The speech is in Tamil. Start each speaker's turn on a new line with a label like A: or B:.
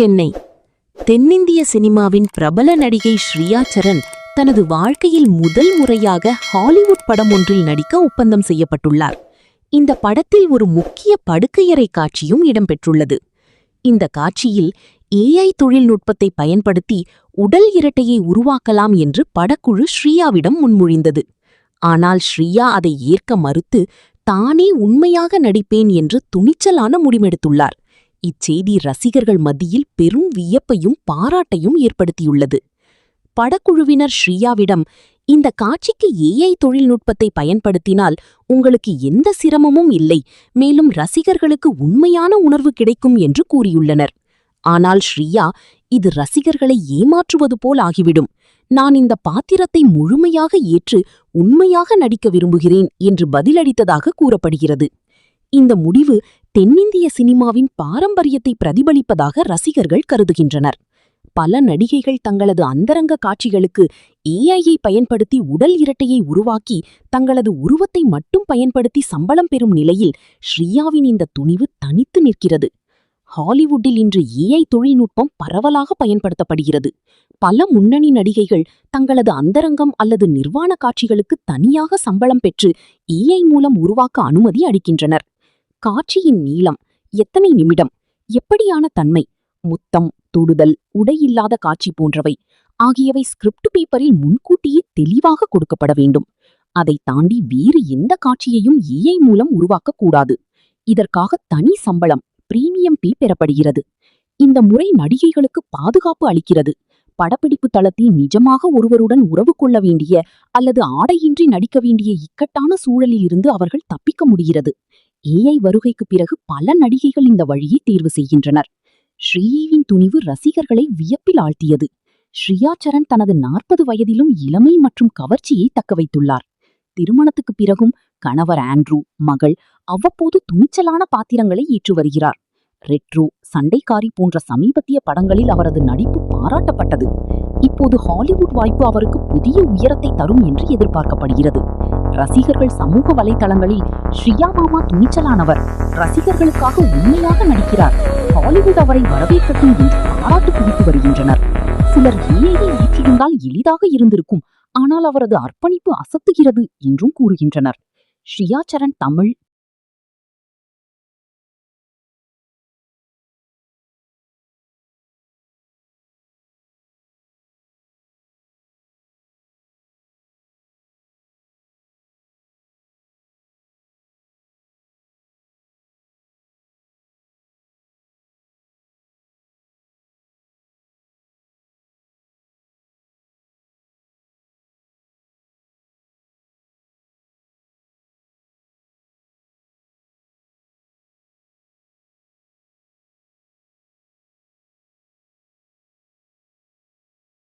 A: சென்னை. தென்னிந்திய சினிமாவின் பிரபல நடிகை ஸ்ரீயா சரண் தனது வாழ்க்கையில் முதல் முறையாக ஹாலிவுட் படம் ஒன்றில் நடிக்க ஒப்பந்தம் செய்யப்பட்டுள்ளார். இந்த படத்தில் ஒரு முக்கிய படுக்கையறை காட்சியும் இடம்பெற்றுள்ளது. இந்த காட்சியில் AI தொழில்நுட்பத்தை பயன்படுத்தி உடல் இரட்டையை உருவாக்கலாம் என்று படக்குழு ஸ்ரீயாவிடம் முன்மொழிந்தது. ஆனால் ஸ்ரீயா அதை ஏற்க மறுத்து தானே உண்மையாக நடிப்பேன் என்று துணிச்சலான முடிவெடுத்துள்ளார். இச்செய்தி ரசிகர்கள் மத்தியில் பெரும் வியப்பையும் பாராட்டையும் ஏற்படுத்தியுள்ளது. படக்குழுவினர் ஸ்ரீயாவிடம், இந்த காட்சிக்கு AI தொழில்நுட்பத்தை பயன்படுத்தினால் உங்களுக்கு எந்த சிரமமும் இல்லை, மேலும் ரசிகர்களுக்கு உண்மையான உணர்வு கிடைக்கும் என்று கூறியுள்ளனர். ஆனால் ஸ்ரீயா, இது ரசிகர்களை ஏமாற்றுவது போல் ஆகிவிடும், நான் இந்த பாத்திரத்தை முழுமையாக ஏற்று உண்மையாக நடிக்க விரும்புகிறேன் என்று பதிலளித்ததாக கூறப்படுகிறது. இந்த முடிவு தென்னிந்திய சினிமாவின் பாரம்பரியத்தை பிரதிபலிப்பதாக ரசிகர்கள் கருதுகின்றனர். பல நடிகைகள் தங்களது அந்தரங்க காட்சிகளுக்கு AI-ஐ பயன்படுத்தி உடல் இரட்டையை உருவாக்கி தங்களது உருவத்தை மட்டும் பயன்படுத்தி சம்பளம் பெறும் நிலையில் ஸ்ரீயாவின் இந்த துணிவு தனித்து நிற்கிறது. ஹாலிவுட்டில் இன்று AI தொழில்நுட்பம் பரவலாக பயன்படுத்தப்படுகிறது. பல முன்னணி நடிகைகள் தங்களது அந்தரங்கம் அல்லது நிர்வாண காட்சிகளுக்கு தனியாக சம்பளம் பெற்று AI மூலம் உருவாக்க அனுமதி அளிக்கின்றனர். காட்சியின் நீளம், எத்தனை நிமிடம், எப்படியான தன்மை, முத்தம், தொடுதல், உடையில்லாத காட்சி போன்றவை ஆகியவை ஸ்கிரிப்ட் பேப்பரில் முன்கூட்டியே தெளிவாக கொடுக்கப்பட வேண்டும். அதை தாண்டி வேறு எந்த காட்சியையும் AI மூலம் உருவாக்கக்கூடாது. இதற்காக தனி சம்பளம், பிரீமியம் பே பெறப்படுகிறது. இந்த முறை நடிகைகளுக்கு பாதுகாப்பு அளிக்கிறது. படப்பிடிப்பு தளத்தில் நிஜமாக ஒருவருடன் உறவு கொள்ள வேண்டிய அல்லது ஆடையின்றி நடிக்க வேண்டிய இக்கட்டான சூழலில் இருந்து அவர்கள் தப்பிக்க முடிகிறது. AI வருகைக்கு பிறகு பல நடிகைகள் இந்த வழியை தேர்வு செய்கின்றனர். ஸ்ரீயாவின் துணிவு ரசிகர்களை வியப்பில் ஆழ்த்தியது. ஸ்ரீயா சரண் தனது 40 வயதிலும் இளமை மற்றும் கவர்ச்சியை தக்கவைத்துள்ளார். திருமணத்துக்கு பிறகும் கணவர் ஆண்ட்ரூ, மகள் அவ்வப்போது துணிச்சலான பாத்திரங்களை ஏற்று வருகிறார். ரெட்ரோ, சண்டைக்காரி போன்ற சமீபத்திய படங்களில் அவரது நடிப்பு பாராட்டப்பட்டது. இப்போது ஹாலிவுட் வாய்ப்பு அவருக்கு புதிய உயரத்தை தரும் என்று எதிர்பார்க்கப்படுகிறது. ரசிகர்கள் சமூக வலைதளங்களில், ஸ்ரீயா மாமா துணிச்சலானவர், ரசிகர்களுக்காக உண்மையாக நடிக்கிறார், ஹாலிவுட் அவரை வரவேற்கட்டும் என்று பாராட்டு குவித்து வருகின்றனர். சிலர் AI-ஐ ஏற்றிருந்தால் எளிதாக இருந்திருக்கும், ஆனால் அவரது அர்ப்பணிப்பு அசத்துகிறது என்றும் கூறுகின்றனர். ஸ்ரீயா சரண் தமிழ்,